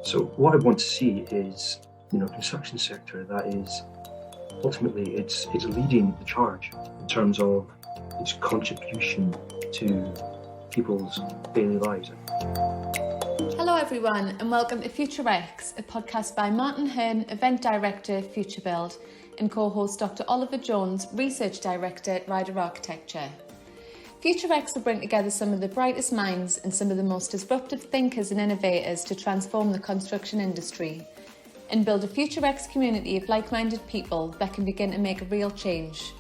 So what I want to see is, construction sector that is ultimately it's leading the charge in terms of its contribution to people's daily lives. Hello everyone and welcome to Futurex, a podcast by Martin Hurn, Event Director, Futurebuild, and co-host Dr. Oliver Jones, Research Director at Ryder Architecture. Futurex will bring together some of the brightest minds and some of the most disruptive thinkers and innovators to transform the construction industry and build a Futurex community of like-minded people that can begin to make a real change.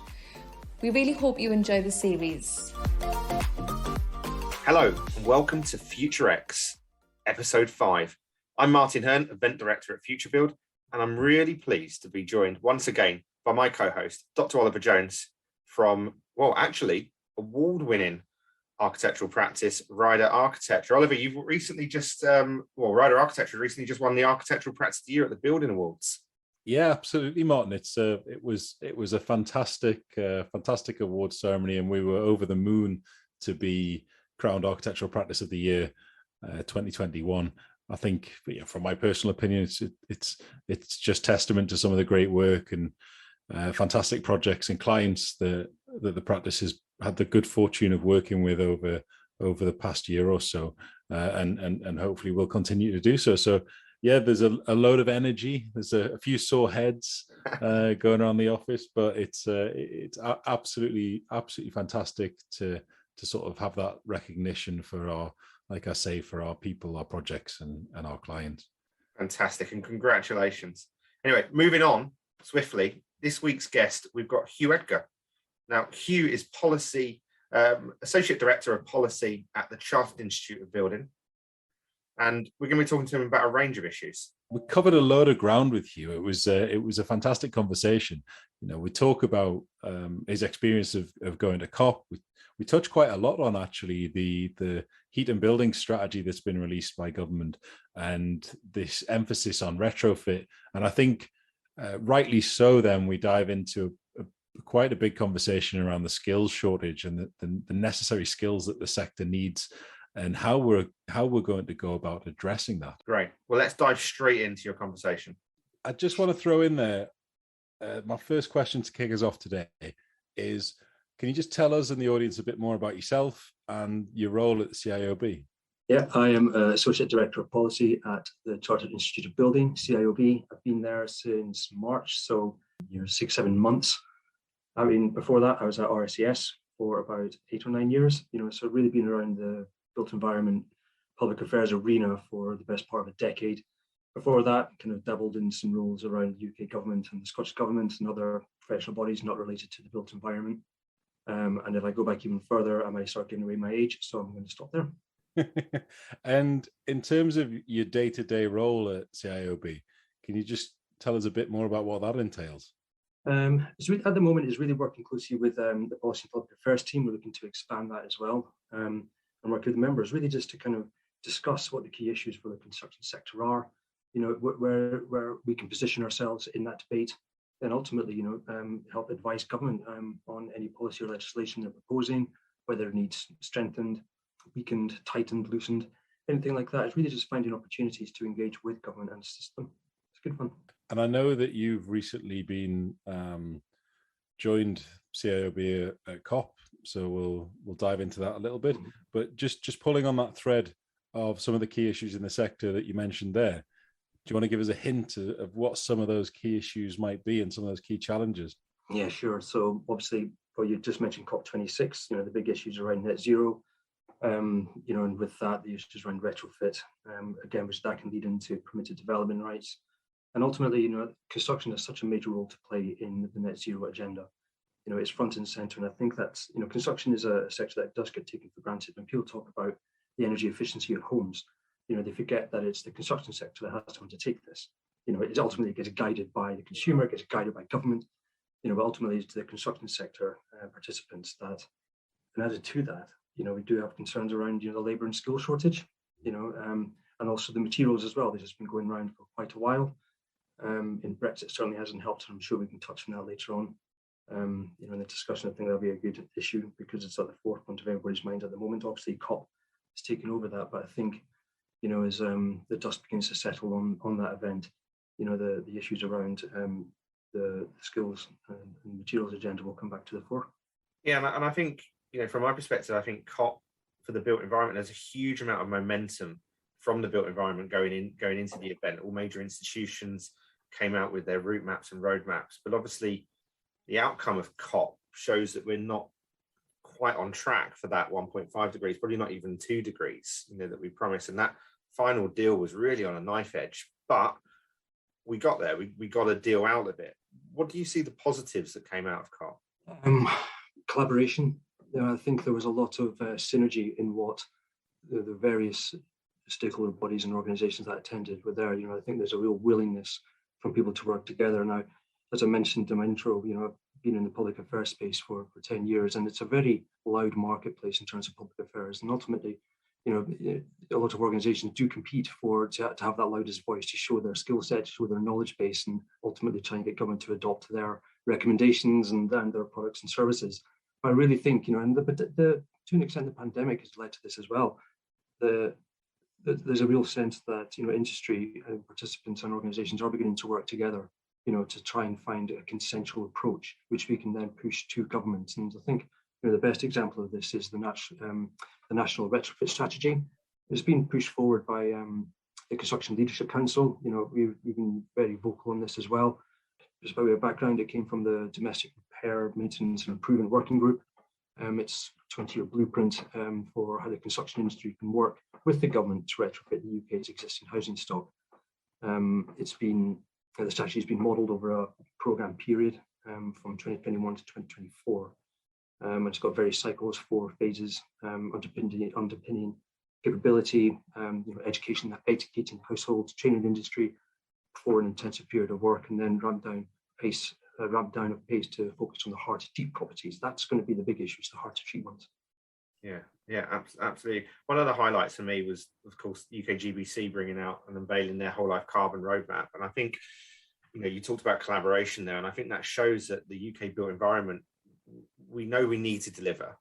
We really hope you enjoy the series. Hello and welcome to Futurex, episode 5. I'm Martin Hurn, Event Director at Futurebuild, and I'm really pleased to be joined once again by my co-host, Dr. Oliver Jones from, award-winning architectural practice, Ryder Architecture. Oliver, you've recently just, Ryder Architecture recently just won the Architectural Practice of the Year at the Building Awards. Yeah, absolutely, Martin. It was a fantastic award ceremony, and we were over the moon to be crowned Architectural Practice of the Year 2021. I think, from my personal opinion, it's just testament to some of the great work and fantastic projects and clients that the practice has had the good fortune of working with over the past year or so, and hopefully will continue to do so. So yeah, there's a load of energy. There's a few sore heads going around the office, but it's absolutely fantastic to sort of have that recognition for our, like I say, for our people, our projects, and our clients. Fantastic, and congratulations. Anyway, moving on swiftly. This week's guest, we've got Hew Edgar. Now, Hew is Associate Director of Policy at the Chartered Institute of Building. And we're going to be talking to him about a range of issues. We covered a load of ground with Hew. It was a fantastic conversation. We talk about his experience of going to COP. We touched quite a lot on actually the heat and building strategy that's been released by government and this emphasis on retrofit. And I think rightly so, then we dive into quite a big conversation around the skills shortage and the necessary skills that the sector needs and how we're going to go about addressing that. Great. Well, let's dive straight into your conversation. I just want to throw in there, my first question to kick us off today is, can you just tell us and the audience a bit more about yourself and your role at the CIOB? Yeah, I am Associate Director of Policy at the Chartered Institute of Building, CIOB. I've been there since March, so 6-7 months. I mean, before that, I was at RSES for about 8 or 9 years, so really been around the built environment, public affairs arena for the best part of a decade. Before that, kind of dabbled in some roles around the UK government and the Scottish government and other professional bodies not related to the built environment. And if I go back even further, I might start giving away my age, so I'm going to stop there. And in terms of your day-to-day role at CIOB, can you just tell us a bit more about what that entails? So at the moment, is really working closely with the Policy and Public Affairs team. We're looking to expand that as well, and work with the members, really just to kind of discuss what the key issues for the construction sector are, where we can position ourselves in that debate, and ultimately, help advise government on any policy or legislation they're proposing, whether it needs strengthened, weakened, tightened, loosened, anything like that. It's really just finding opportunities to engage with government and system. It's good fun. And I know that you've recently been joined CIOB at COP, so we'll dive into that a little bit. Mm-hmm. But just pulling on that thread of some of the key issues in the sector that you mentioned there, do you want to give us a hint of what some of those key issues might be and some of those key challenges? Yeah, sure. So obviously, you just mentioned COP26, the big issues around net zero, and with that, the issues around retrofit, again, which that can lead into permitted development rights. And ultimately, construction has such a major role to play in the net zero agenda. It's front and center. And I think that's, construction is a sector that does get taken for granted. When people talk about the energy efficiency of homes, they forget that it's the construction sector that has to undertake this. It ultimately gets guided by the consumer, it gets guided by government, but ultimately it's the construction sector participants that, and added to that, we do have concerns around, the labour and skill shortage, and also the materials as well. This has been going around for quite a while. In Brexit certainly hasn't helped, and I'm sure we can touch on that later on. In the discussion, I think that'll be a good issue because it's at the forefront of everybody's mind at the moment. Obviously, COP has taken over that, but I think as the dust begins to settle on that event, the issues around the skills and materials agenda will come back to the fore. Yeah, and I think, from my perspective, I think COP for the built environment, there's a huge amount of momentum from the built environment going into the event. All major institutions came out with their route maps and roadmaps, but obviously the outcome of COP shows that we're not quite on track for that 1.5 degrees, probably not even 2 degrees, that we promised. And that final deal was really on a knife edge, but we got there. We got a deal out of it. What do you see the positives that came out of COP? Collaboration. I think there was a lot of synergy in what the various stakeholder bodies and organizations that attended were there. I think there's a real willingness from people to work together. Now, as I mentioned in my intro, I've been in the public affairs space for 10 years, and it's a very loud marketplace in terms of public affairs. And ultimately, a lot of organizations do compete to have that loudest voice, to show their skill set, to show their knowledge base, and ultimately try and get government to adopt their recommendations and their products and services. But I really think, and to an extent, the pandemic has led to this as well. There's a real sense that, industry and participants and organizations are beginning to work together, to try and find a consensual approach, which we can then push to governments. And I think, the best example of this is the National Retrofit Strategy. It's been pushed forward by the Construction Leadership Council. We've been very vocal on this as well. Just by way of background, it came from the Domestic Repair, Maintenance and Improvement Working Group. It's a 20-year blueprint for how the construction industry can work with the government to retrofit the UK's existing housing stock. The strategy has been modelled over a programme period from 2021 to 2024. It's got various cycles, 4 phases, underpinning capability, educating households, training industry for an intensive period of work, and then ramp down of pace to focus on the hard to treat properties. That's going to be the big issues, the hard to treat ones. Yeah, absolutely. One of the highlights for me was, of course, UK GBC bringing out and unveiling their whole life carbon roadmap. And I think, you talked about collaboration there, and I think that shows that the UK built environment, we know we need to deliver.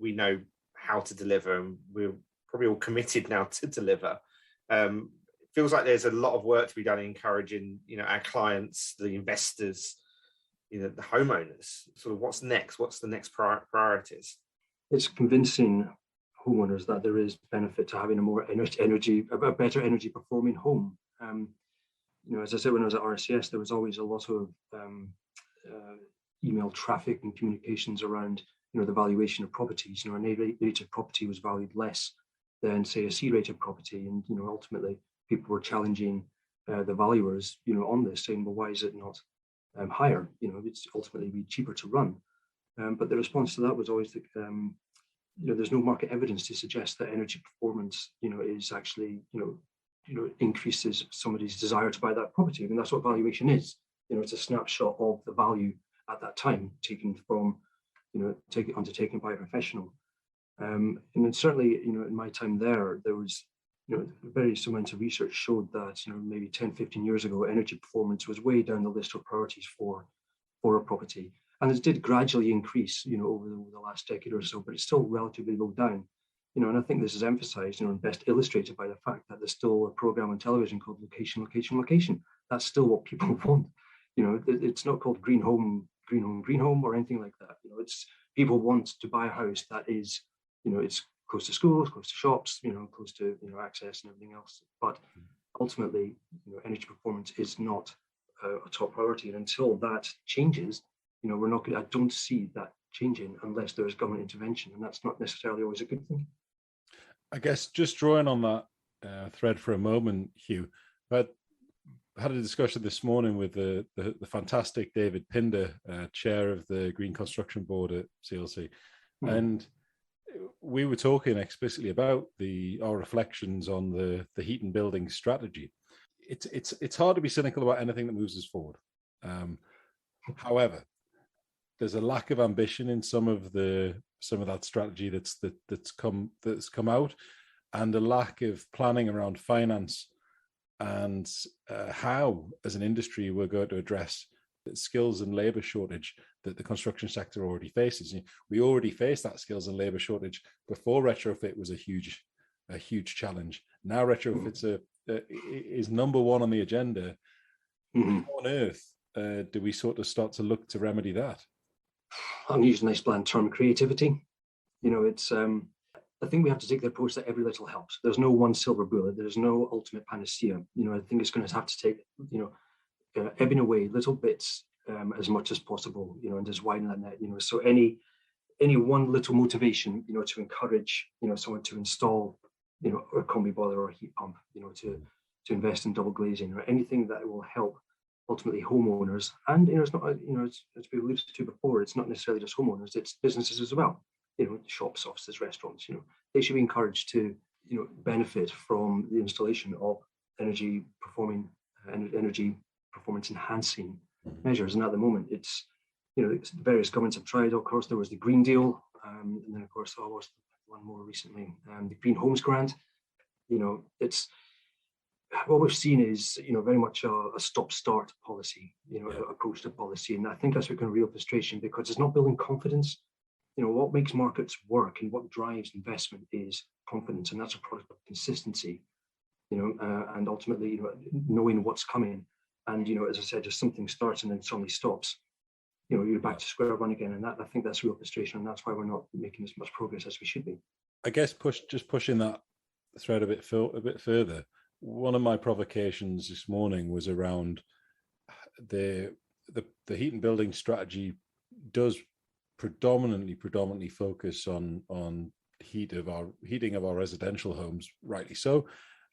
We know how to deliver, and we're probably all committed now to deliver. It feels like there's a lot of work to be done in encouraging, our clients, the investors, the homeowners. Sort of what's next? What's the next priorities? It's convincing homeowners that there is benefit to having a better energy performing home. As I said, when I was at RCS, there was always a lot of email traffic and communications around, the valuation of properties. An A-rated property was valued less than, say, a C-rated property, and ultimately people were challenging the valuers, on this, saying, well, why is it not higher? It's ultimately be cheaper to run. But the response to that was always that, there's no market evidence to suggest that energy performance, is actually, increases somebody's desire to buy that property. I mean, that's what valuation is. It's a snapshot of the value at that time, taken from, undertaken by a professional. And then certainly, in my time there was, various amounts of research showed that, maybe 10, 15 years ago, energy performance was way down the list of priorities for a property. And it did gradually increase, over the last decade or so, but it's still relatively low down. And I think this is emphasized, and best illustrated by the fact that there's still a program on television called Location, Location, Location. That's still what people want. It's not called Green Home, or anything like that. It's people want to buy a house that is, it's close to schools, close to shops, close to, access and everything else. But ultimately, energy performance is not a top priority. And until that changes, I don't see that changing unless there's government intervention. And that's not necessarily always a good thing. I guess just drawing on that thread for a moment, Hew, but I had a discussion this morning with the fantastic David Pinder, chair of the Green Construction Board at CLC. And we were talking explicitly about our reflections on the heat and building strategy. It's hard to be cynical about anything that moves us forward. However, there's a lack of ambition in some of that strategy that's come out, and a lack of planning around finance and how, as an industry, we're going to address the skills and labour shortage that the construction sector already faces. We already face that skills and labour shortage before retrofit was a huge challenge, Now retrofits is number one on the agenda. How on earth do we sort of start to look to remedy that? I'm using a nice bland term, creativity. It's I think we have to take the approach that every little helps. There's no one silver bullet. There's no ultimate panacea. I think it's going to have to take, ebbing away little bits as much as possible, and just widen that net, so any one little motivation, to encourage, someone to install, a combi boiler or a heat pump, to invest in double glazing or anything that will help ultimately homeowners. And, it's not, as we alluded to before, it's not necessarily just homeowners, it's businesses as well. Shops, offices, restaurants, they should be encouraged to, benefit from the installation of energy performance enhancing measures. And at the moment, it's, various governments have tried. Of course, there was the Green Deal, and then of course there was one more recently, the Green Homes Grant. It's what we've seen is, very much a stop-start policy, approach to policy, and I think that's become real frustration because it's not building confidence. What makes markets work and what drives investment is confidence, and that's a product of consistency, and ultimately, knowing what's coming. And, as I said, just something starts and then suddenly stops, you're back to square one again. And I think that's real frustration. And that's why we're not making as much progress as we should be. I guess pushing that thread a bit further. One of my provocations this morning was around the heat and building strategy does predominantly focus on heating of our residential homes, rightly so.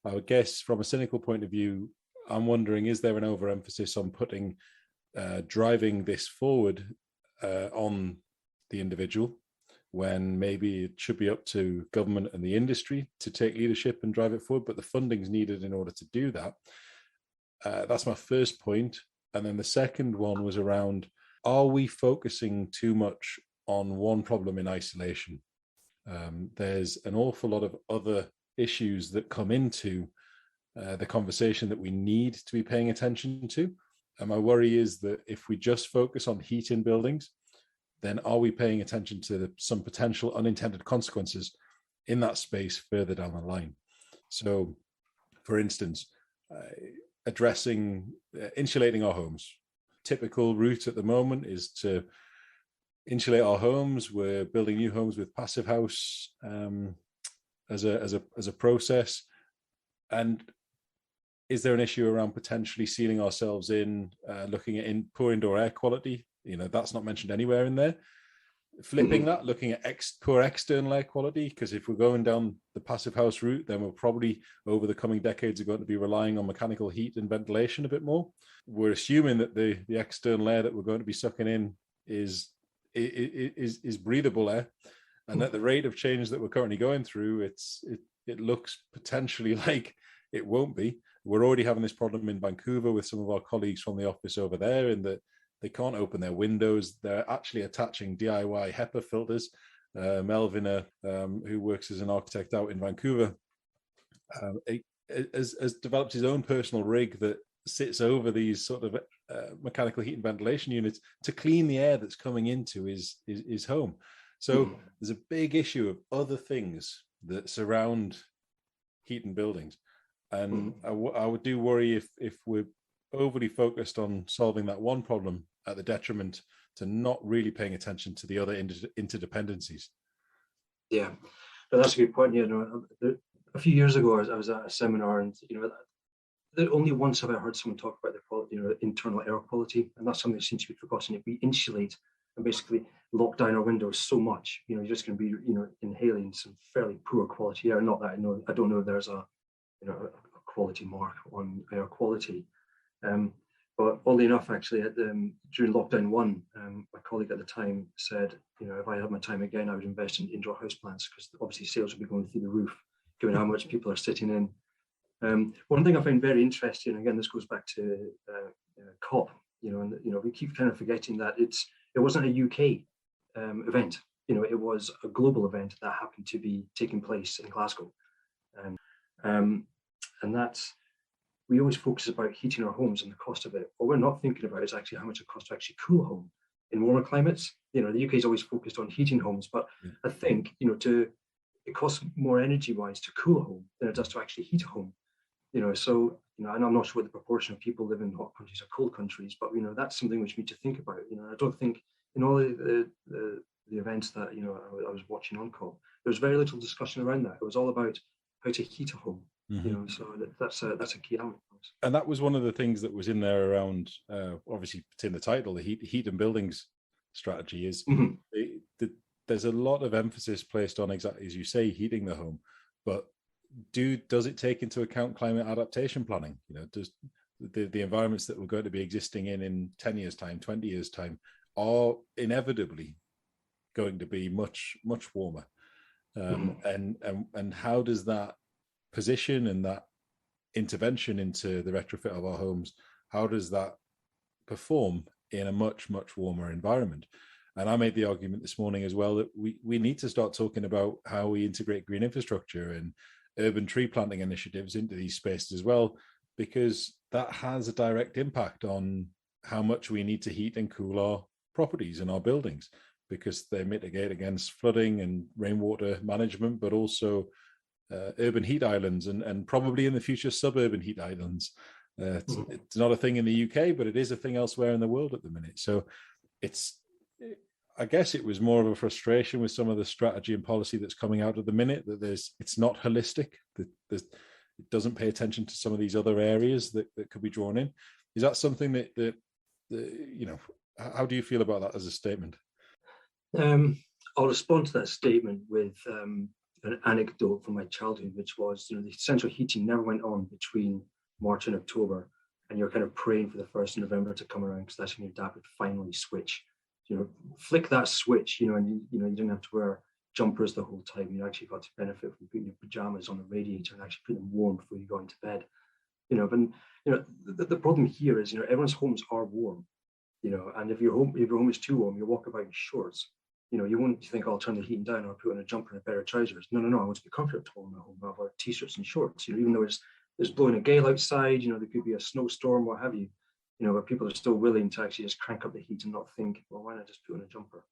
I would guess from a cynical point of view, I'm wondering, is there an overemphasis on driving this forward on the individual when maybe it should be up to government and the industry to take leadership and drive it forward, but the funding's needed in order to do that? That's my first point. And then the second one was around, are we focusing too much on one problem in isolation? There's an awful lot of other issues that come into the conversation that we need to be paying attention to. And my worry is that if we just focus on heat in buildings, then are we paying attention to some potential unintended consequences in that space further down the line? So, for instance, addressing insulating our homes. Typical route at the moment is to insulate our homes. We're building new homes with passive house as a process. And is there an issue around potentially sealing ourselves in, looking at poor indoor air quality? That's not mentioned anywhere in there. Flipping that, looking at poor external air quality, because if we're going down the passive house route, then we're probably over the coming decades are going to be relying on mechanical heat and ventilation a bit more. We're assuming that the external air that we're going to be sucking in is breathable air, and at the rate of change that we're currently going through, it looks potentially like it won't be. We're already having this problem in Vancouver with some of our colleagues from the office over there, in that they can't open their windows. They're actually attaching DIY HEPA filters. Melvin, who works as an architect out in Vancouver, has developed his own personal rig that sits over these sort of mechanical heat and ventilation units to clean the air that's coming into his home. So there's a big issue of other things that surround heat and buildings. And I would do worry if we're overly focused on solving that one problem at the detriment to not really paying attention to the other interdependencies. Yeah, but that's a good point. A few years ago, I was at a seminar, and only once have I heard someone talk about the quality, internal air quality, and that's something that seems to be forgotten. If we insulate and basically lock down our windows so much, you're just going to be, inhaling some fairly poor quality air. Not that I don't know if there's a quality mark on air quality. But oddly enough, actually, during lockdown one, my colleague at the time said, if I had my time again, I would invest in indoor house plants, because obviously sales would be going through the roof, given how much people are sitting in. One thing I find very interesting, again, this goes back to COP, and we keep kind of forgetting that it wasn't a UK event. It was a global event that happened to be taking place in Glasgow, and that's. We always focus about heating our homes and the cost of it. What we're not thinking about is actually how much it costs to actually cool a home in warmer climates. The UK is always focused on heating homes, but I think, to it costs more energy-wise to cool a home than it does to actually heat a home. So and I'm not sure what the proportion of people live in hot countries or cold countries, but that's something which we need to think about. I don't think in all the events that I was watching on COP, there was very little discussion around that. It was all about how to heat a home. So that's a key element. And that was one of the things that was in there around, obviously it's in the title, the heat and buildings strategy is there's a lot of emphasis placed on, exactly as you say, heating the home, but does it take into account climate adaptation planning? Does the environments that we're going to be existing in 10 years time, 20 years time are inevitably going to be much warmer, and how does that position and that intervention into the retrofit of our homes, how does that perform in a much warmer environment? And I made the argument this morning as well that we need to start talking about how we integrate green infrastructure and urban tree planting initiatives into these spaces as well, because that has a direct impact on how much we need to heat and cool our properties and our buildings, because they mitigate against flooding and rainwater management, but also urban heat islands and probably in the future suburban heat islands. It's not a thing in the UK, but it is a thing elsewhere in the world at the minute. So I guess it was more of a frustration with some of the strategy and policy that's coming out at the minute, that it's not holistic, that it doesn't pay attention to some of these other areas that could be drawn in. Is that something that how do you feel about that as a statement? I'll respond to that statement with an anecdote from my childhood, which was, the central heating never went on between March and October, and you're kind of praying for the 1st of November to come around, because that's when your dad would finally switch. Flick that switch, and you didn't have to wear jumpers the whole time. You actually got to benefit from putting your pajamas on the radiator and actually put them warm before you go into bed. But the problem here is, everyone's homes are warm, and if your home is too warm, you walk about in shorts. You won't think, I'll turn the heating down or put on a jumper and a pair of trousers. No, I want to be comfortable in my home. I'll wear t-shirts and shorts. Even though there's blowing a gale outside, there could be a snowstorm, what have you. Where people are still willing to actually just crank up the heat and not think, well, why not just put on a jumper?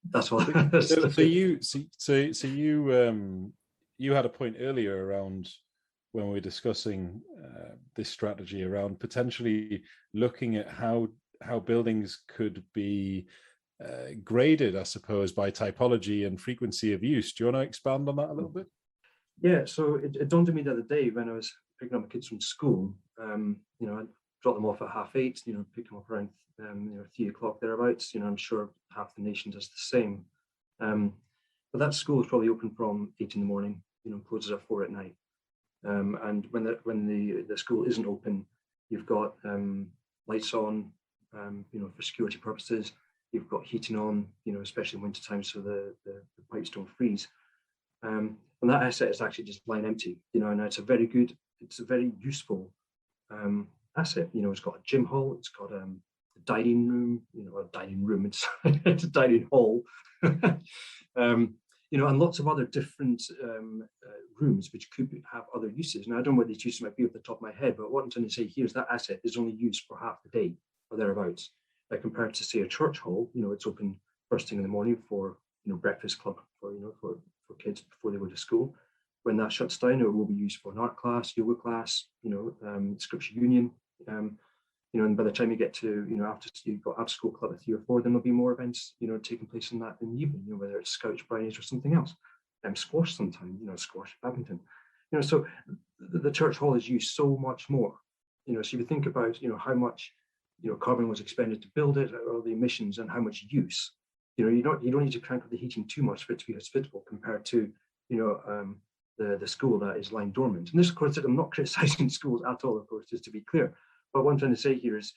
That's all. You had a point earlier around when we were discussing this strategy around potentially looking at how buildings could be graded, I suppose, by typology and frequency of use. Do you want to expand on that a little bit? Yeah, so it dawned on me the other day when I was picking up my kids from school. I dropped them off at 8:30, pick them up around 3 o'clock thereabouts. I'm sure half the nation does the same. But that school is probably open from 8 in the morning, closes at 4 at night. And when the school isn't open, you've got lights on, for security purposes. You've got heating on, especially in winter time, so the pipes don't freeze. And that asset is actually just lying empty, and it's a very useful asset. It's got a gym hall, it's got a dining room, it's a dining hall, and lots of other different rooms which could have other uses. Now, I don't know what these uses might be off the top of my head, but what I'm trying to say here is that asset is only used for half the day or thereabouts. Compared to, say, a church hall, it's open first thing in the morning for breakfast club for kids before they go to school. When that shuts down, it will be used for an art class, yoga class, scripture union, and by the time you get to after you've got after school club at 3 or 4, then there'll be more events taking place in the evening, whether it's Scouts, Brownies, or something else, squash sometimes, squash, badminton, so the church hall is used so much more, so you think about how much carbon was expended to build it, or the emissions, and how much use. You don't need to crank up the heating too much for it to be hospitable compared to the school that is lying dormant. And this, of course, I'm not criticizing schools at all, of course, just to be clear. But what I'm trying to say here is,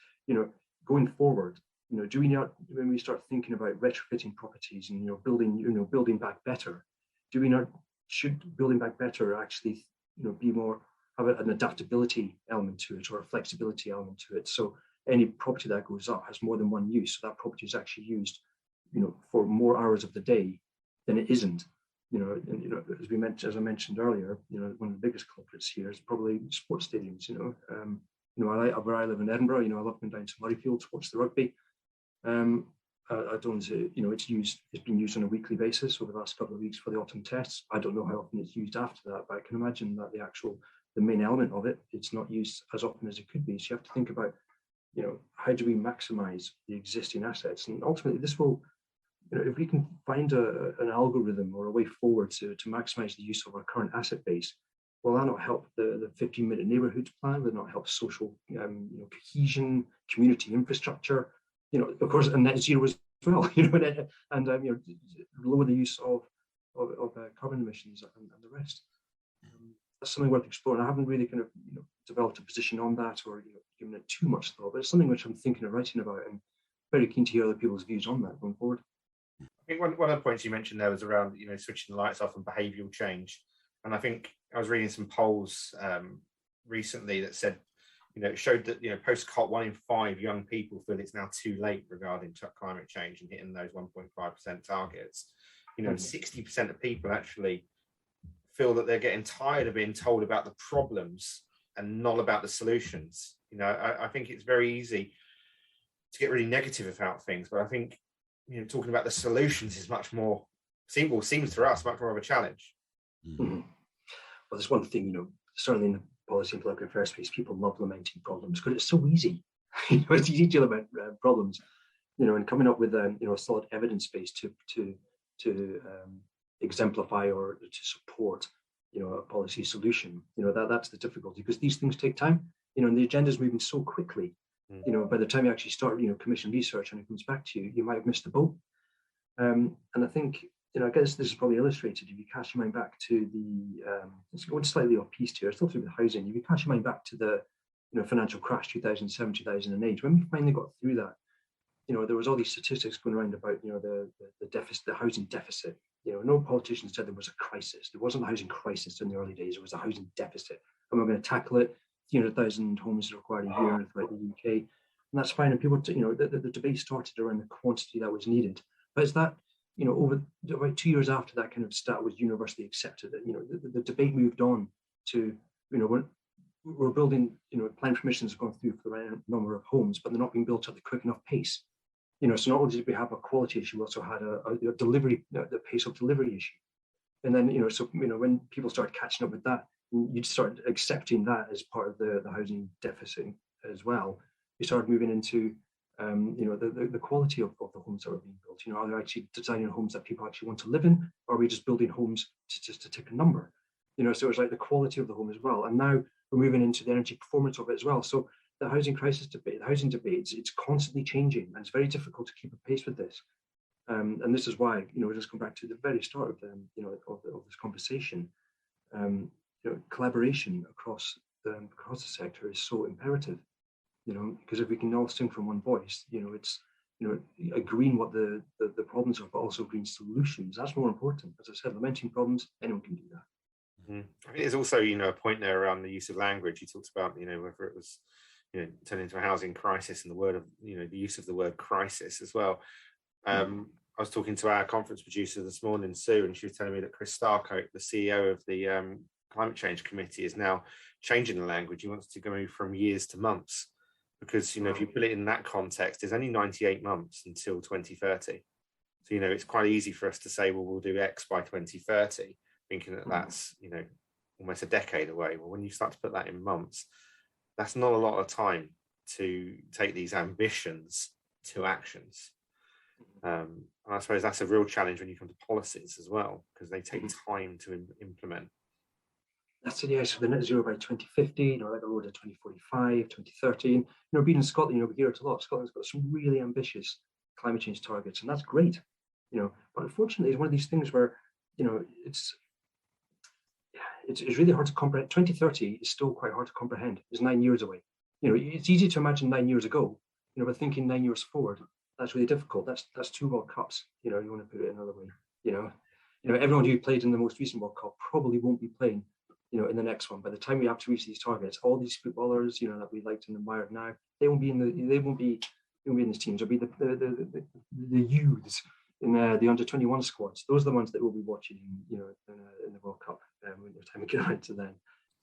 going forward, do we not, when we start thinking about retrofitting properties and building back better, should building back better actually be more, have an adaptability element to it or a flexibility element to it? So any property that goes up has more than one use. So that property is actually used, for more hours of the day than it isn't. As I mentioned earlier, one of the biggest culprits here is probably sports stadiums. Where I live in Edinburgh, I love going down to Murrayfield to watch the rugby. I don't, it's been used on a weekly basis over the last couple of weeks for the autumn tests. I don't know how often it's used after that, but I can imagine that the main element of it, it's not used as often as it could be. So you have to think about, how do we maximize the existing assets? And ultimately this will, if we can find an algorithm or a way forward to maximize the use of our current asset base, will that not help the 15-minute neighborhoods plan? Will it not help social cohesion, community infrastructure? Of course, and net zero as well, and lower the use of carbon emissions and the rest. That's something worth exploring. I haven't really kind of developed a position on that or given it too much thought, but it's something which I'm thinking of writing about, and very keen to hear other people's views on that going forward. I think one of the points you mentioned there was around switching the lights off and behavioural change, and I think I was reading some polls recently that said it showed that post COP 1 in 5 young people feel it's now too late regarding climate change and hitting those 1.5% targets. 60% of people actually feel that they're getting tired of being told about the problems and not about the solutions. I think it's very easy to get really negative about things, but I think talking about the solutions is much more seems to us much more of a challenge. Mm-hmm. Well, there's one thing, certainly in the policy and political affairs space, people love lamenting problems because it's so easy. It's easy to lament problems, and coming up with a solid evidence base to exemplify or to support, a policy solution. That's the difficulty, because these things take time. And the agenda is moving so quickly. By the time you actually start, commission research and it comes back to you, you might have missed the boat. And I think, I guess this is probably illustrated if you cast your mind back to let's go slightly off piste here, still through the housing. If you cast your mind back to the, financial crash 2007, 2008, when we finally got through that, there was all these statistics going around about, the deficit, the housing deficit. No politician said there was a crisis. There wasn't a housing crisis in the early days. It was a housing deficit, and we're going to tackle it. 300,000 homes required a year throughout the UK, and that's fine. And people, the debate started around the quantity that was needed. But it's that, over about 2 years after that kind of stat was universally accepted, that the debate moved on to, we're building, planning permissions have gone through for the right number of homes, but they're not being built at the quick enough pace. So not only did we have a quality issue, we also had a delivery, the pace of delivery issue. And then, when people started catching up with that, you'd start accepting that as part of the housing deficit as well. You started moving into, the quality of the homes that are being built. Are they actually designing homes that people actually want to live in, or are we just building homes to tick a number? So it's like the quality of the home as well. And now we're moving into the energy performance of it as well. So the housing crisis debate, the housing debates, it's constantly changing, and it's very difficult to keep a pace with this. And this is why, just come back to the very start of of this conversation. Collaboration across the sector is so imperative. Because if we can all sing from one voice, it's agreeing what the problems are, but also agreeing solutions. That's more important. As I said, lamenting problems, anyone can do that. Mm-hmm. I think there's also a point there around the use of language. You talked about whether it was turning into a housing crisis, and the word of the use of the word crisis as well. I was talking to our conference producer this morning, Sue, and she was telling me that Chris Starcote, the CEO of the Climate Change Committee, is now changing the language. He wants to go from years to months, because if you put it in that context, there's only 98 months until 2030. So it's quite easy for us to say, well, we'll do X by 2030, thinking that that's almost a decade away. Well, when you start to put that in months, that's not a lot of time to take these ambitions to actions. And I suppose that's a real challenge when you come to policies as well, because they take time to implement. That's it, yeah. So the net zero by 2050, like a road to 2045, 2030. And, being in Scotland, we hear it a lot. Scotland's got some really ambitious climate change targets, and that's great. But unfortunately, it's one of these things where, it's really hard to comprehend. 2030 is still quite hard to comprehend. It's 9 years away. It's easy to imagine 9 years ago, but thinking 9 years forward, that's really difficult. That's 2 World Cups. You want to put it another way. Everyone who played in the most recent World Cup probably won't be playing, in the next one. By the time we have to reach these targets, all these footballers, that we liked and admired now, they won't be in these teams. It'll be the youths in the under-21 squads. Those are the ones that we'll be watching, in the World Cup when the time we get around to then.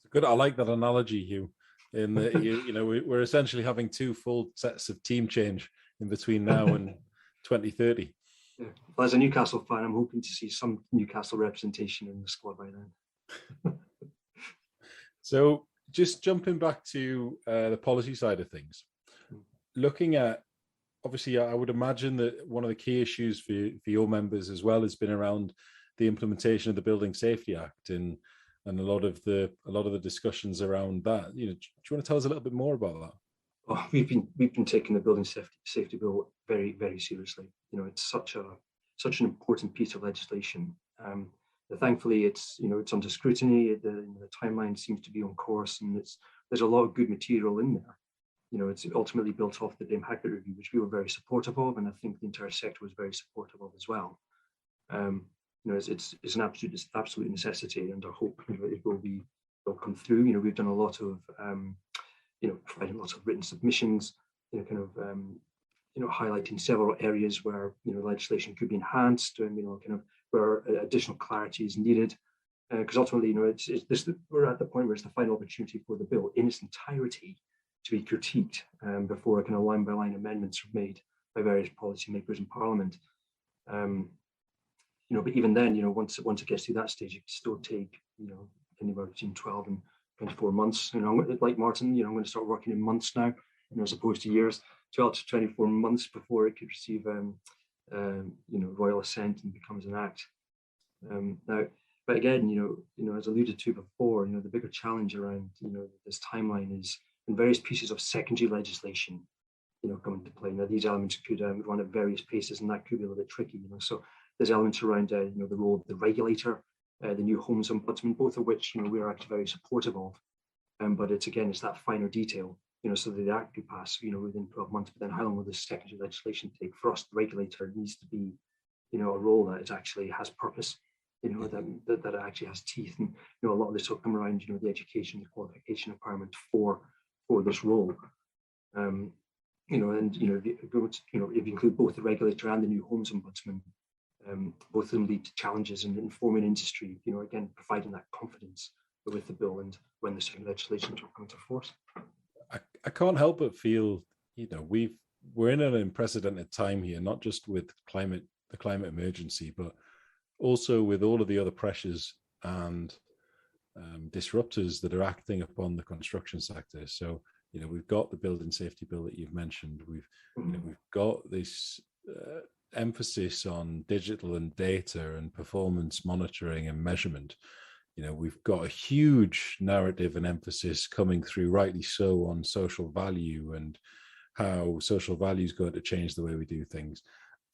Good. I like that analogy, Hugh. In the, we're essentially having 2 full sets of team change in between now and 2030. Yeah. Well, as a Newcastle fan, I'm hoping to see some Newcastle representation in the squad by then. So just jumping back to the policy side of things, looking at, obviously, I would imagine that one of the key issues for your members as well has been around the implementation of the Building Safety Act and a lot of the discussions around that. Do you want to tell us a little bit more about that? Oh, we've been taking the Building Safety Bill very, very seriously. It's such an important piece of legislation. Thankfully, it's under scrutiny. The timeline seems to be on course, and there's a lot of good material in there. It's ultimately built off the Dame Hackett review, which we were very supportive of, and I think the entire sector was very supportive of as well. It's an absolute necessity, and I hope will come through. We've done a lot of providing lots of written submissions, highlighting several areas where legislation could be enhanced, and where additional clarity is needed. Because ultimately, we're at the point where it's the final opportunity for the bill in its entirety to be critiqued before line by line amendments are made by various policymakers in Parliament. But even then, once it gets to that stage, it can still take anywhere between 12 and 24 months. Like Martin, I'm going to start working in months now, as opposed to years. 12 to 24 months before it could receive royal assent and becomes an act. Now, but again, as alluded to before, the bigger challenge around this timeline is in various pieces of secondary legislation come into play. Now, these elements could run at various paces, and that could be a little bit tricky. So there's elements around the role of the regulator, the new Homes Ombudsman, both of which we are actually very supportive of. But it's that finer detail, so that the act could pass within 12 months. But then how long will this secondary legislation take? For us, the regulator needs to be a role that it actually has purpose, that it actually has teeth. And a lot of this will come around the education, the qualification requirement for this role. If you include both the regulator and the new Homes Ombudsman, both of them lead to challenges in informing industry, again, providing that confidence with the bill and when the second legislation will come into force. I can't help but feel, we're in an unprecedented time here, not just with the climate emergency, but also with all of the other pressures and disruptors that are acting upon the construction sector. So, we've got the Building Safety Bill that you've mentioned. We've got this emphasis on digital and data and performance monitoring and measurement. We've got a huge narrative and emphasis coming through, rightly so, on social value and how social value is going to change the way we do things.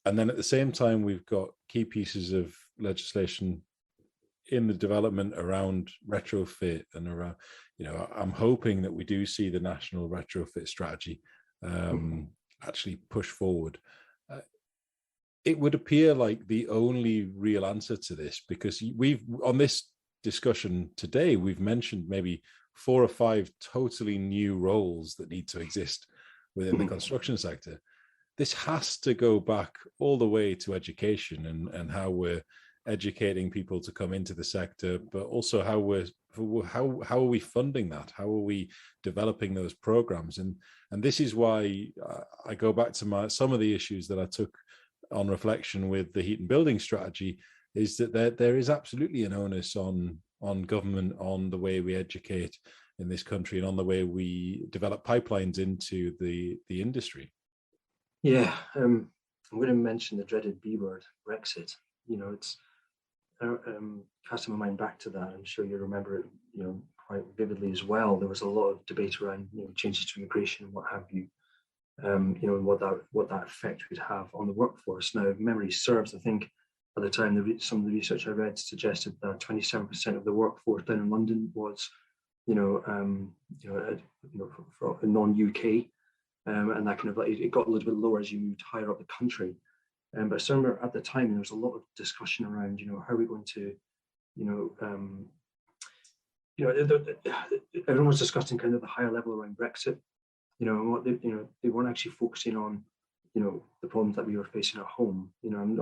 And then at the same time, we've got key pieces of legislation in the development around retrofit and around, I'm hoping that we do see the national retrofit strategy actually push forward. It would appear like the only real answer to this, because on this discussion today, we've mentioned maybe 4 or 5 totally new roles that need to exist within the construction sector. This has to go back all the way to education and how we're educating people to come into the sector, but also how are we funding that? How are we developing those programs? And this is why I go back to some of the issues that I took on reflection with the heat and building strategy, is that there is absolutely an onus on government, on the way we educate in this country and on the way we develop pipelines into the industry. Yeah, I'm going to mention the dreaded B word, Brexit. It's casting my mind back to that. I'm sure you remember it, quite vividly as well. There was a lot of debate around, changes to immigration and what have you, and what that effect would have on the workforce. Now, if memory serves, I think at the time, some of the research I read suggested that 27% of the workforce down in London was, for non-UK. And that it got a little bit lower as you moved higher up the country. But I remember at the time there was a lot of discussion around, how are we going to, everyone was discussing kind of the higher level around Brexit, and what they weren't actually focusing on, the problems that we were facing at home. I'm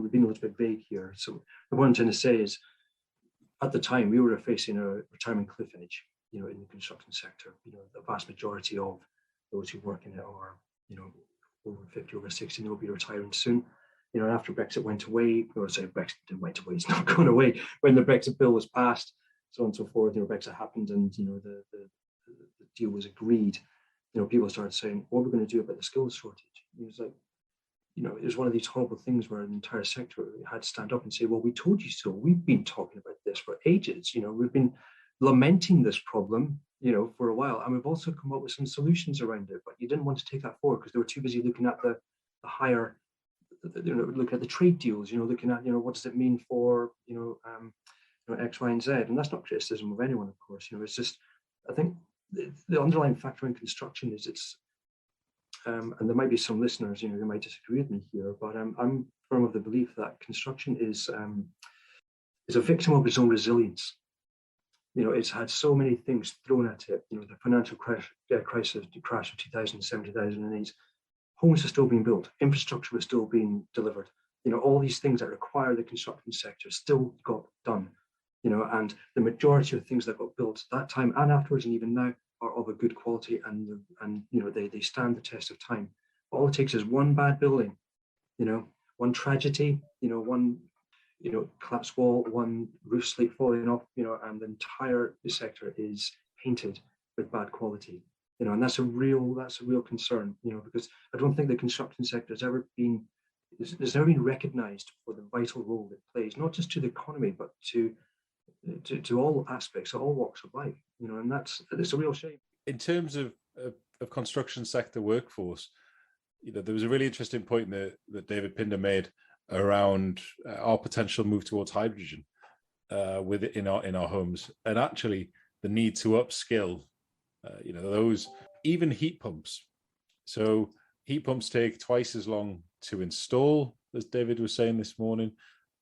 being a little bit vague here. So what I'm trying to say is, at the time we were facing a retirement cliff edge, in the construction sector. The vast majority of those who work in it are, over 50, over 60, they'll be retiring soon. You know, after Brexit went away, or sorry, Brexit didn't went away, it's not gone away. When the Brexit bill was passed, so on and so forth, you know, Brexit happened, and you know, the deal was agreed. You know, people started saying, what are we going to do about the skills shortage? It was like, you know, it was one of these horrible things where an entire sector had to stand up and say, well, we told you so. We've been talking about this for ages. You know, we've been lamenting this problem, you know, for a while. And we've also come up with some solutions around it, but you didn't want to take that forward because they were too busy looking at the higher, you know, looking at the trade deals, you know, looking at, you know, what does it mean for, you know, X, Y, and Z. And that's not criticism of anyone, of course. You know, it's just, I think the underlying factor in construction is it's, and there might be some listeners, you know, who might disagree with me here, but I'm firm of the belief that construction is a victim of its own resilience. You know, it's had so many things thrown at it. You know, the financial crash of 2007, 2008. Homes are still being built. Infrastructure was still being delivered. You know, all these things that require the construction sector still got done. You know, and the majority of things that got built that time and afterwards, and even now, are of a good quality, and you know, they stand the test of time. All it takes is one bad building, you know, one tragedy, you know, one, you know, collapsed wall, one roof slate falling off, you know, and the entire sector is painted with bad quality, you know, and that's a real concern, you know, because I don't think the construction sector has ever been recognized for the vital role it plays, not just to the economy, but to all aspects, all walks of life, you know, and it's a real shame. In terms of construction sector workforce, you know, there was a really interesting point that David Pinder made around our potential move towards hydrogen in our homes, and actually the need to upskill, you know, those even heat pumps. So heat pumps take twice as long to install, as David was saying this morning,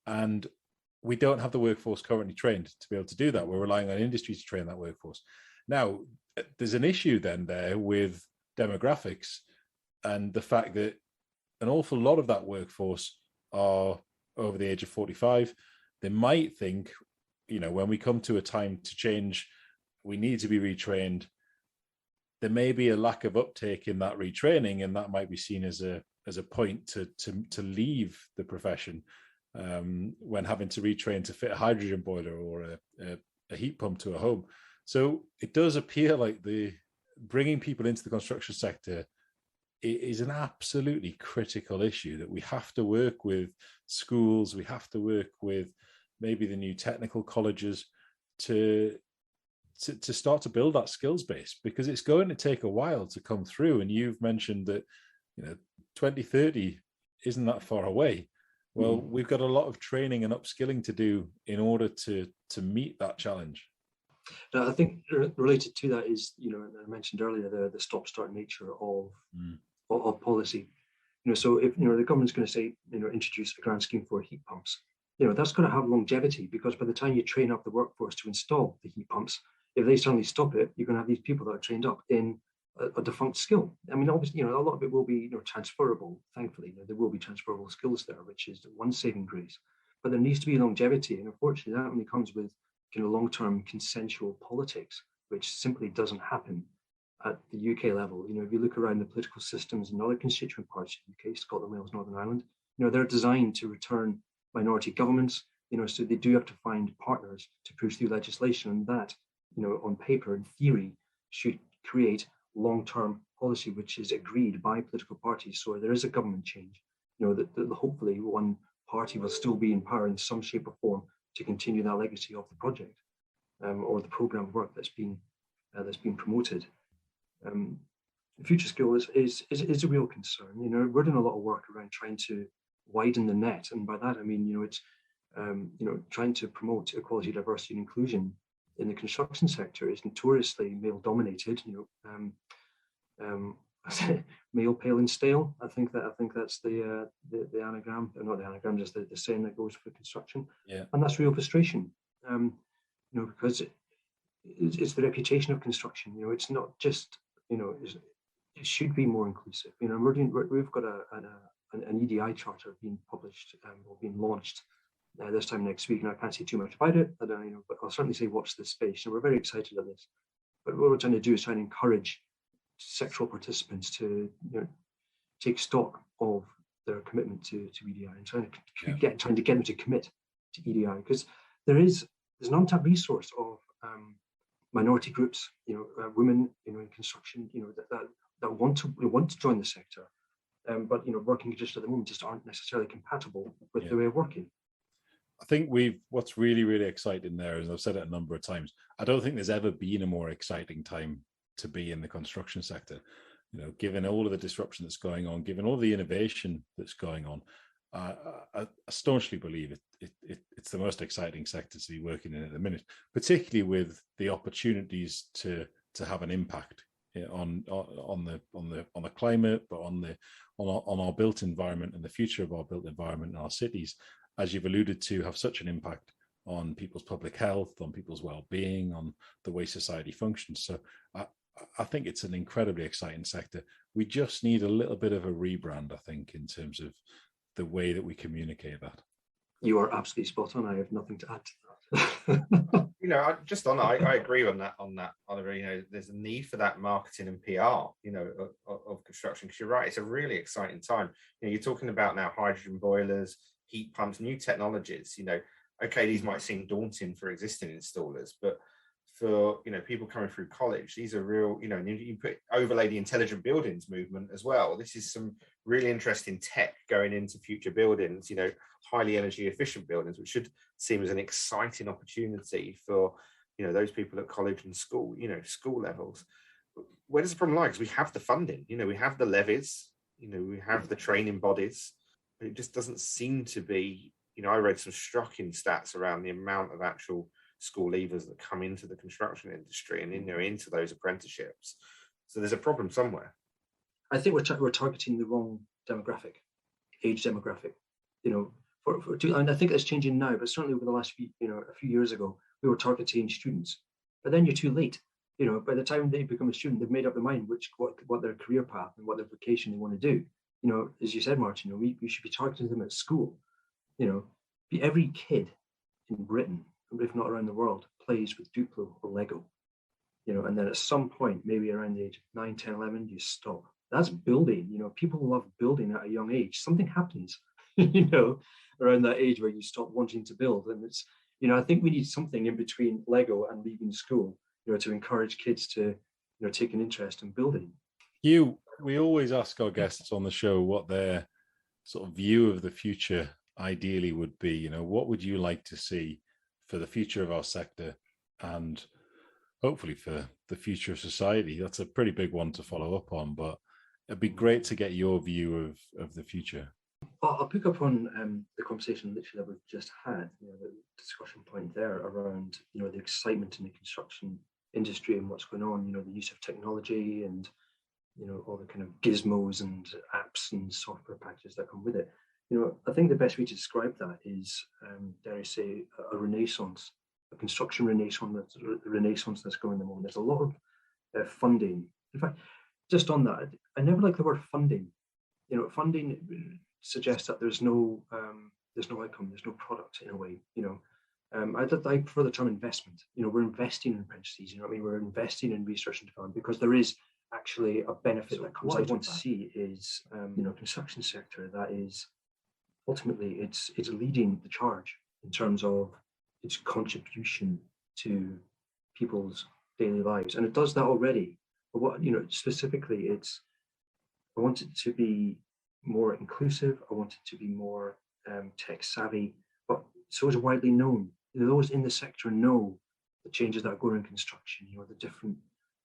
and we don't have the workforce currently trained to be able to do that. We're relying on industry to train that workforce. Now, there's an issue then there with demographics and the fact that an awful lot of that workforce are over the age of 45. They might think, you know, when we come to a time to change, we need to be retrained. There may be a lack of uptake in that retraining, and that might be seen as a point to leave the profession when having to retrain to fit a hydrogen boiler or a heat pump to a home. So it does appear like the bringing people into the construction sector is an absolutely critical issue that we have to work with schools, we have to work with maybe the new technical colleges to start to build that skills base, because it's going to take a while to come through. And you've mentioned that, you know, 2030 isn't that far away. Well, we've got a lot of training and upskilling to do in order to meet that challenge. Now, I think related to that is, you know, I mentioned earlier the stop-start nature of policy. You know, so if, you know, the government's going to say, you know, introduce a grant scheme for heat pumps, you know, that's going to have longevity, because by the time you train up the workforce to install the heat pumps, if they suddenly stop it, you're going to have these people that are trained up in a defunct skill. I mean, obviously, you know, a lot of it will be, you know, transferable. Thankfully, you know, there will be transferable skills there, which is one saving grace. But there needs to be longevity, and unfortunately, that only comes with, you know, long-term consensual politics, which simply doesn't happen at the UK level. You know, if you look around the political systems in other constituent parts of the UK, Scotland, Wales, Northern Ireland, you know, they're designed to return minority governments. You know, so they do have to find partners to push through legislation, and that, you know, on paper, in theory, should create long-term policy which is agreed by political parties. So there is a government change, you know, that hopefully one party will still be in power in some shape or form to continue that legacy of the project or the program of work that's been promoted. Future skill is a real concern. You know, we're doing a lot of work around trying to widen the net, and by that I mean, you know, it's you know, trying to promote equality, diversity, and inclusion in the construction sector is notoriously male dominated. You know, male, pale, and stale. I think that's the anagram, or not the anagram, just the saying that goes for construction. Yeah. And that's real frustration. You know, because it's the reputation of construction. You know, it's not just, you know, it should be more inclusive. You know, we've got an EDI charter being published or being launched this time next week, and I can't say too much about it. You know, but I'll certainly say watch this space. And we're very excited at this. But what we're trying to do is try and encourage sectoral participants to, you know, take stock of their commitment to EDI and trying to get them to commit to EDI, because there's an untapped resource of minority groups, women, in construction, that want to join the sector, but working conditions at the moment just aren't necessarily compatible with the way of working. I think what's really, really exciting there, as I've said it a number of times, I don't think there's ever been a more exciting time to be in the construction sector. Given all of the disruption that's going on, given all the innovation that's going on, I staunchly believe it's the most exciting sector to be working in at the minute, particularly with the opportunities to have an impact on the climate, but on our built environment and the future of our built environment in our cities, as you've alluded to, have such an impact on people's public health, on people's well-being, on the way society functions. So I think it's an incredibly exciting sector. We just need a little bit of a rebrand, I think, in terms of the way that we communicate that. You are absolutely spot on. I have nothing to add to that. I agree on that, Oliver. There's a need for that marketing and PR, of construction, because you're right, it's a really exciting time. You're talking about now hydrogen boilers, heat pumps, new technologies. Okay, these might seem daunting for existing installers, but for people coming through college, these are real. You overlay the intelligent buildings movement as well. This is some really interesting tech going into future buildings. Highly energy efficient buildings, which should seem as an exciting opportunity for those people at college and school. School levels. Where does the problem lie? Because we have the funding. We have the levies. We have the training bodies. But it just doesn't seem to be. I read some shocking stats around the amount of actual school leavers that come into the construction industry and into those apprenticeships. So there's a problem somewhere. I think we're targeting the wrong demographic, age demographic. And I think that's changing now, but certainly over the last few, a few years ago, we were targeting students. But then you're too late. By the time they become a student, they've made up their mind what their career path and what their vocation they want to do. As you said, Martin, we should be targeting them at school. Every kid in Britain, if not around the world, plays with Duplo or Lego, and then at some point, maybe around the age of 9, 10, 11, you stop. That's building. People love building at a young age. Something happens, around that age where you stop wanting to build. And it's, I think we need something in between Lego and leaving school, to encourage kids to, take an interest in building. We always ask our guests on the show what their sort of view of the future ideally would be. What would you like to see for the future of our sector and hopefully for the future of society? That's a pretty big one to follow up on, but it'd be great to get your view of the future. Well, I'll pick up on the conversation literally that we've just had, the discussion point there around, the excitement in the construction industry and what's going on, the use of technology and, all the kind of gizmos and apps and software packages that come with it. I think the best way to describe that is, dare I say, a renaissance, a construction renaissance that's going on at the moment. There's a lot of funding. In fact, just on that, I never like the word funding. Funding suggests that there's no outcome, there's no product in a way. I prefer the term investment. We're investing in apprentices. We're investing in research and development because there is actually a benefit that comes. What I want to see is, construction sector that is. Ultimately, it's leading the charge in terms of its contribution to people's daily lives, and it does that already. But what specifically, I want it to be more inclusive. I want it to be more tech savvy, but so is widely known. Those in the sector know the changes that are going on in construction. The different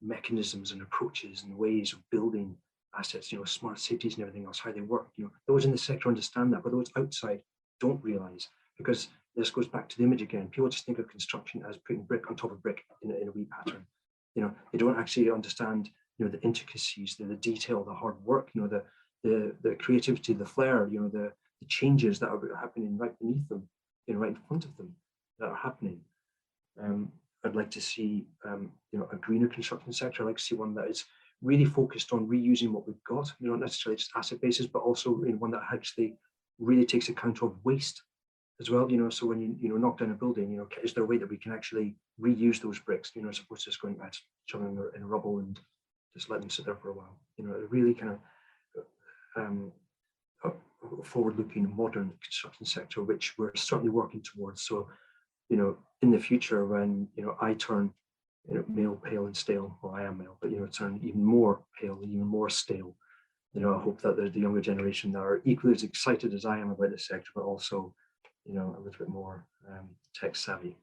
mechanisms and approaches and ways of building assets, smart cities and everything else, how they work. Those in the sector understand that, but those outside don't realize, because this goes back to the image again. People just think of construction as putting brick on top of brick in a wee pattern. They don't actually understand, the intricacies, the detail, the hard work, the creativity, the flair, the changes that are happening right beneath them, right in front of them that are happening. I'd like to see, a greener construction sector. I'd like to see one that is really focused on reusing what we've got, not necessarily just asset bases, but also one that actually really takes account of waste as well. So when you knock down a building, is there a way that we can actually reuse those bricks, as opposed to just going back to chucking them in rubble and just letting them sit there for a while. Really kind of forward-looking modern construction sector, which we're certainly working towards. So, in the future, when I turn male, pale, and stale, well, I am male, but turn even more pale, even more stale. I hope that the younger generation that are equally as excited as I am about the sector, but also, a little bit more tech savvy.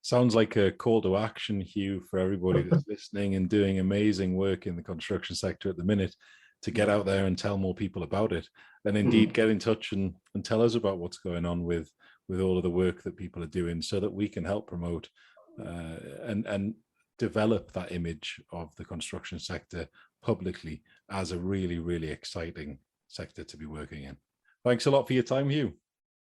Sounds like a call to action, Hew, for everybody that's listening and doing amazing work in the construction sector at the minute, to get out there and tell more people about it, and indeed get in touch and tell us about what's going on with all of the work that people are doing, so that we can help promote and develop that image of the construction sector publicly as a really, really exciting sector to be working in. Thanks a lot for your time, Hew.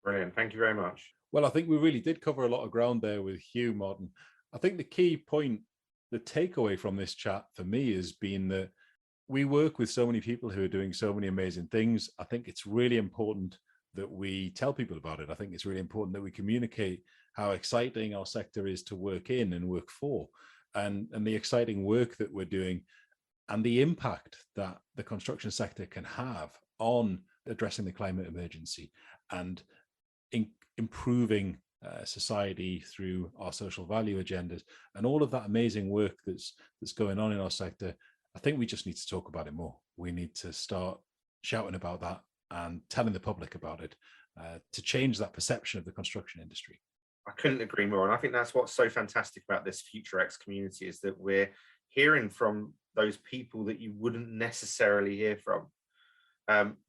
Brilliant. Thank you very much. Well, I think we really did cover a lot of ground there with Hew, Martin. I think the key point, the takeaway from this chat for me has been that we work with so many people who are doing so many amazing things. I think it's really important that we tell people about it. I think it's really important that we communicate how exciting our sector is to work in and work for, and the exciting work that we're doing, and the impact that the construction sector can have on addressing the climate emergency and improving society through our social value agendas, and all of that amazing work that's going on in our sector. I think we just need to talk about it more. We need to start shouting about that and telling the public about it to change that perception of the construction industry. I couldn't agree more. And I think that's what's so fantastic about this FutureX community, is that we're hearing from those people that you wouldn't necessarily hear from.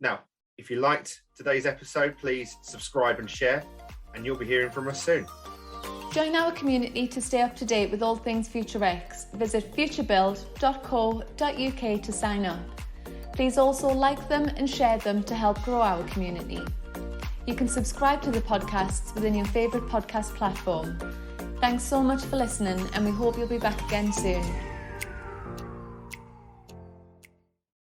Now, if you liked today's episode, please subscribe and share, and you'll be hearing from us soon. Join our community to stay up to date with all things FutureX. Visit futurebuild.co.uk to sign up. Please also like them and share them to help grow our community. You can subscribe to the podcasts within your favourite podcast platform. Thanks so much for listening, and we hope you'll be back again soon.